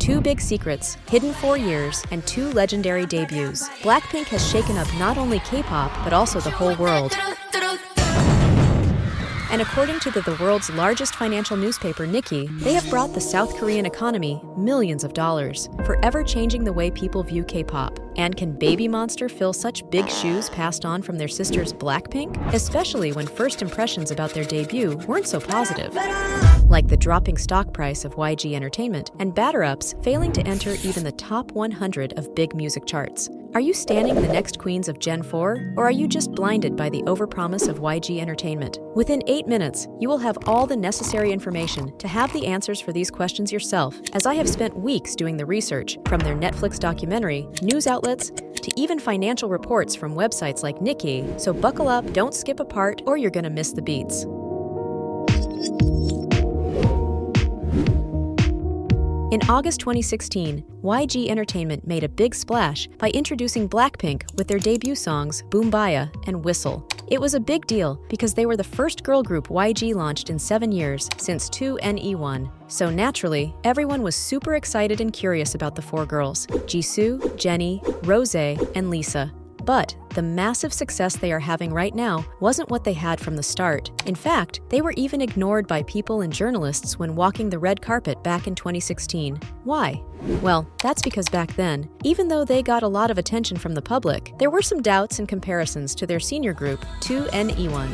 Two big secrets, hidden 4 years, and 2 legendary debuts. BLACKPINK has shaken up not only K-pop, but also the whole world. And according to the world's largest financial newspaper, Nikkei, they have brought the South Korean economy millions of dollars, forever changing the way people view K-pop. And can BABYMONSTER fill such big shoes passed on from their sisters BLACKPINK? Especially when first impressions about their debut weren't so positive. Like the dropping stock price of ygntertainment and batterups failing to enter even the top 100 of big music charts. Are you standing the next queens of Gen 4, or are you just blinded by the overpromise of ygntertainment? Within 8 minutes, you will have all the necessary information to have the answers for these questions yourself, as I have spent weeks doing the research, from their Netflix documentary, news outlets, to even financial reports from websites like Nikkei, so buckle up, don't skip a part, or you're gonna miss the beats. In August 2016, ygntertainment made a big splash by introducing BLACKPINK with their debut songs Boombayah and Whistle. It was a big deal because they were the first girl group YG launched in 7 years, since 2NE1. So naturally, everyone was super excited and curious about the 4 girls, Jisoo, Jennie, Rosé, and Lisa. But the massive success they are having right now wasn't what they had from the start. In fact, they were even ignored by people and journalists when walking the red carpet back in 2016. Why? Well, that's because back then, even though they got a lot of attention from the public, there were some doubts and comparisons to their senior group, 2NE1.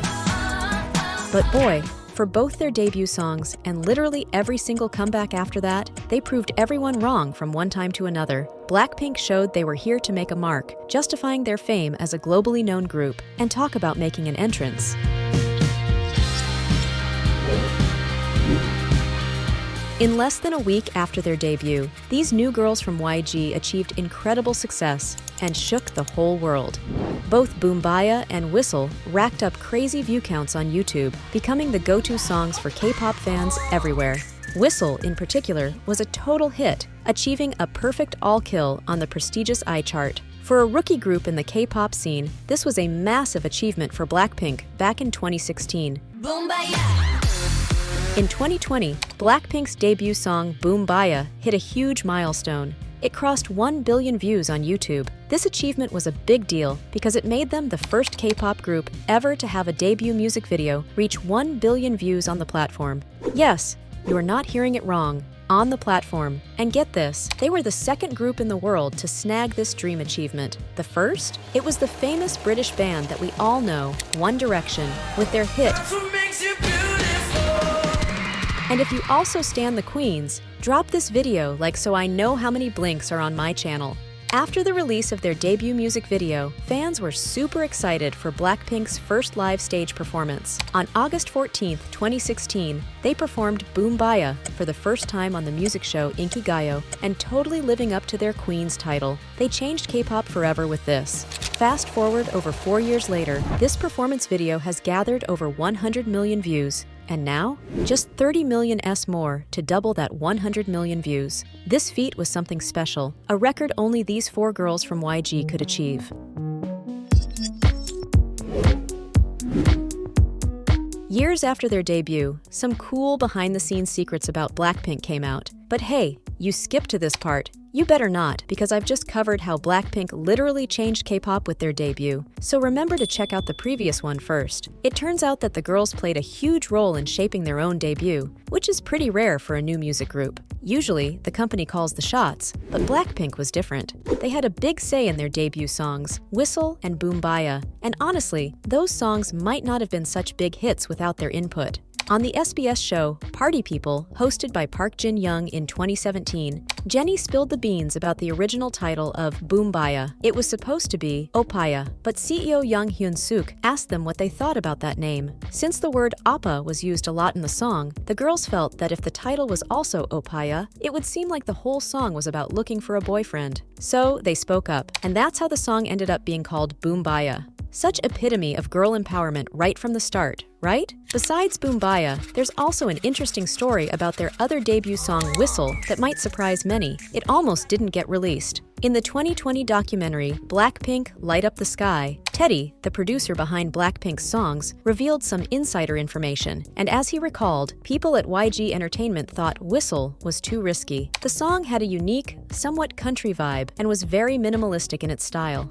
But boy, for both their debut songs and literally every single comeback after that, they proved everyone wrong from one time to another. BLACKPINK showed they were here to make a mark, justifying their fame as a globally known group, and talk about making an entrance. In less than a week after their debut, these new girls from YG achieved incredible success and shook the whole world. Both Boombayah and Whistle racked up crazy view counts on YouTube, becoming the go-to songs for K-pop fans everywhere. Whistle, in particular, was a total hit, achieving a perfect all-kill on the prestigious iChart. For a rookie group in the K-pop scene, this was a massive achievement for BLACKPINK back in 2016. Boombayah! In 2020, BLACKPINK's debut song Boombayah hit a huge milestone. It crossed 1 billion views on YouTube. This achievement was a big deal because it made them the first K-pop group ever to have a debut music video reach 1 billion views on the platform. Yes, you are not hearing it wrong. On the platform. And get this, they were the second group in the world to snag this dream achievement. The first? It was the famous British band that we all know, One Direction, with their hit. And if you also stan the queens, drop this video like so I know how many blinks are on my channel. After the release of their debut music video, fans were super excited for BLACKPINK's first live stage performance. On August 14, 2016, they performed Boombayah for the first time on the music show itgirl, and totally living up to their queen's title. They changed K-pop forever with this. Fast forward over 4 years later, this performance video has gathered over 100 million views. And now, just 30 million more to double that 100 million views. This feat was something special, a record only these 4 girls from YG could achieve. Years after their debut, some cool behind-the-scenes secrets about BLACKPINK came out. But hey, you skipped to this part. You better not, because I've just covered how BLACKPINK literally changed K-pop with their debut. So remember to check out the previous one first. It turns out that the girls played a huge role in shaping their own debut, which is pretty rare for a new music group. Usually, the company calls the shots, but BLACKPINK was different. They had a big say in their debut songs, Whistle and Boombayah, and honestly, those songs might not have been such big hits without their input. On the SBS show Party People, hosted by Park Jin-young in 2017, Jennie spilled the beans about the original title of Boombayah. It was supposed to be Opaya, but CEO Yanghyunsuk asked them what they thought about that name. Since the word Oppa was used a lot in the song, the girls felt that if the title was also Opaya, it would seem like the whole song was about looking for a boyfriend. So they spoke up, and that's how the song ended up being called Boombayah. Such epitome of girl empowerment right from the start, right? Besides Boombayah, there's also an interesting story about their other debut song Whistle that might surprise many. It almost didn't get released. In the 2020 documentary BLACKPINK Light Up the Sky, Teddy, the producer behind BLACKPINK's songs, revealed some insider information, and as he recalled, people at ygntertainment thought Whistle was too risky. The song had a unique, somewhat country vibe and was very minimalistic in its style.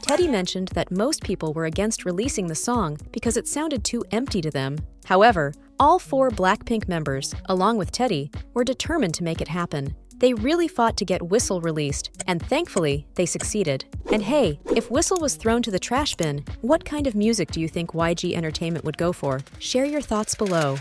Teddy mentioned that most people were against releasing the song because it sounded too empty to them. However, all 4 BLACKPINK members, along with Teddy, were determined to make it happen. They really fought to get Whistle released, and thankfully, they succeeded. And hey, if Whistle was thrown to the trash bin, what kind of music do you think ygntertainment would go for? Share your thoughts below.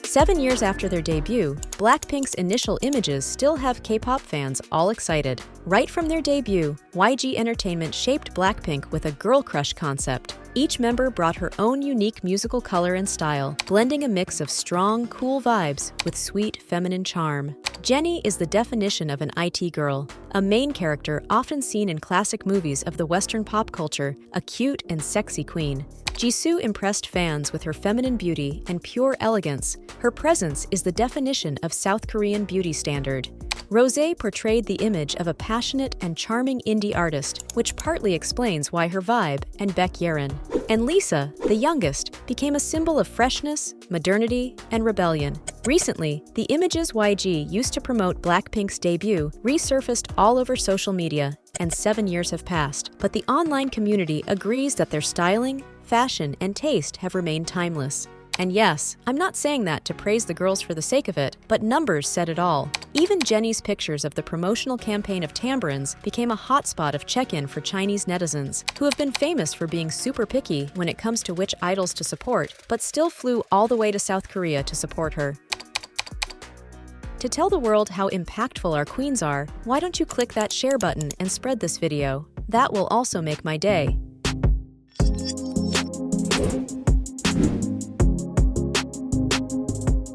Seven years after their debut, BLACKPINK's initial images still have K-pop fans all excited. Right from their debut, ygntertainment shaped BLACKPINK with a girl crush concept. Each member brought her own unique musical color and style, blending a mix of strong, cool vibes with sweet, feminine charm. Jennie is the definition of an itgirl, a main character often seen in classic movies of the Western pop culture, a cute and sexy queen. Jisoo impressed fans with her feminine beauty and pure elegance. Her presence is the definition of South Korean beauty standard. Rosé portrayed the image of a passionate and charming indie artist, which partly explains why her vibe and Baekhyun. And Lisa, the youngest, became a symbol of freshness, modernity, and rebellion. Recently, the images YG used to promote BLACKPINK's debut resurfaced all over social media, and 7 years have passed. But the online community agrees that their styling, fashion, and taste have remained timeless. And yes, I'm not saying that to praise the girls for the sake of it, but numbers said it all. Even Jennie's pictures of the promotional campaign of tamburins became a hotspot of check-in for Chinese netizens, who have been famous for being super picky when it comes to which idols to support, but still flew all the way to South Korea to support her. To tell the world how impactful our queens are, why don't you click that share button and spread this video? That will also make my day.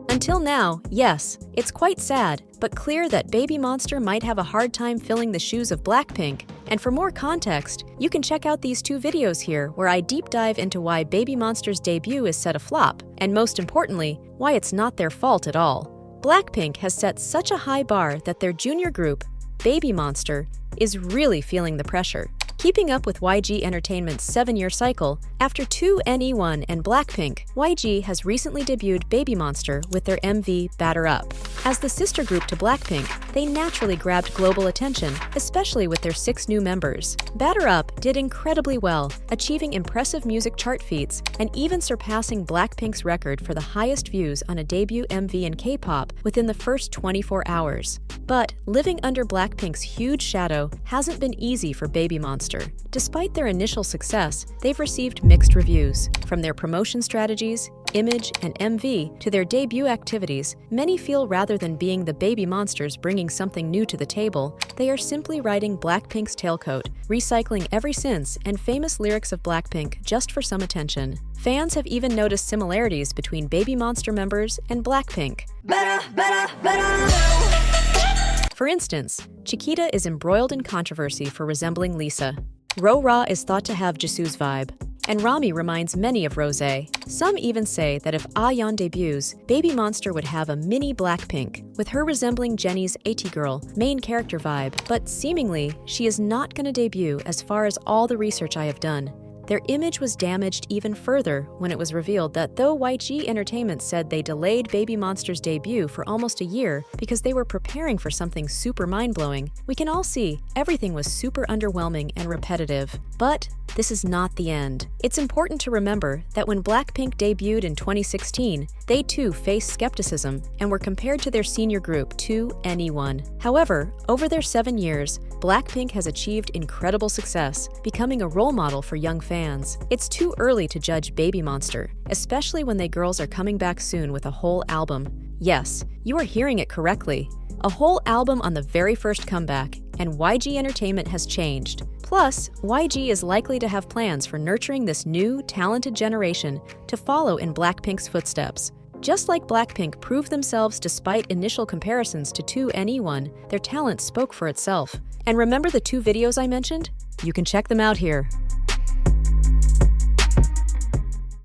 Until now, yes, it's quite sad, but clear that BABYMONSTER might have a hard time filling the shoes of BLACKPINK. And for more context, you can check out these 2 videos here where I deep dive into why BABYMONSTER's debut is set a flop, and most importantly, why it's not their fault at all. BLACKPINK has set such a high bar that their junior group, BABYMONSTER, is really feeling the pressure. Keeping up with ygntertainment's 7-year cycle, after 2NE1 and BLACKPINK, YG has recently debuted BABYMONSTER with their MV Batterup. As the sister group to BLACKPINK, they naturally grabbed global attention, especially with their 6 new members. Batterup did incredibly well, achieving impressive music chart feats and even surpassing BLACKPINK's record for the highest views on a debut MV in K-pop within the first 24 hours. But living under BLACKPINK's huge shadow hasn't been easy for BABYMONSTER. Despite their initial success, they've received mixed reviews. From their promotion strategies, image, and MV to their debut activities, many feel rather than being the BABYMONSTERs bringing something new to the table, they are simply riding BLACKPINK's tailcoat, recycling every since and famous lyrics of BLACKPINK just for some attention. Fans have even noticed similarities between BABYMONSTER members and BLACKPINK. For instance, Chiquita is embroiled in controversy for resembling Lisa. Rora is thought to have Jisoo's vibe, and Rami reminds many of Rosé. Some even say that if ahyeon debuts, BABYMONSTER would have a mini BLACKPINK, with her resembling Jennie's itgirl main character vibe, but seemingly, she is not going to debut as far as all the research I have done. Their image was damaged even further when it was revealed that though ygntertainment said they delayed BABYMONSTER's debut for almost a year because they were preparing for something super mind-blowing, we can all see everything was super underwhelming and repetitive. But this is not the end. It's important to remember that when BLACKPINK debuted in 2016, they too faced skepticism and were compared to their senior group 2NE1. However, over their 7 years, BLACKPINK has achieved incredible success, becoming a role model for young fans. It's too early to judge BABYMONSTER, especially when they girls are coming back soon with a whole album. Yes, you are hearing it correctly. A whole album on the very first comeback, and ygntertainment has changed. Plus, YG is likely to have plans for nurturing this new, talented generation to follow in BLACKPINK's footsteps. Just like BLACKPINK proved themselves despite initial comparisons to 2NE1, their talent spoke for itself. And remember the 2 videos I mentioned? You can check them out here.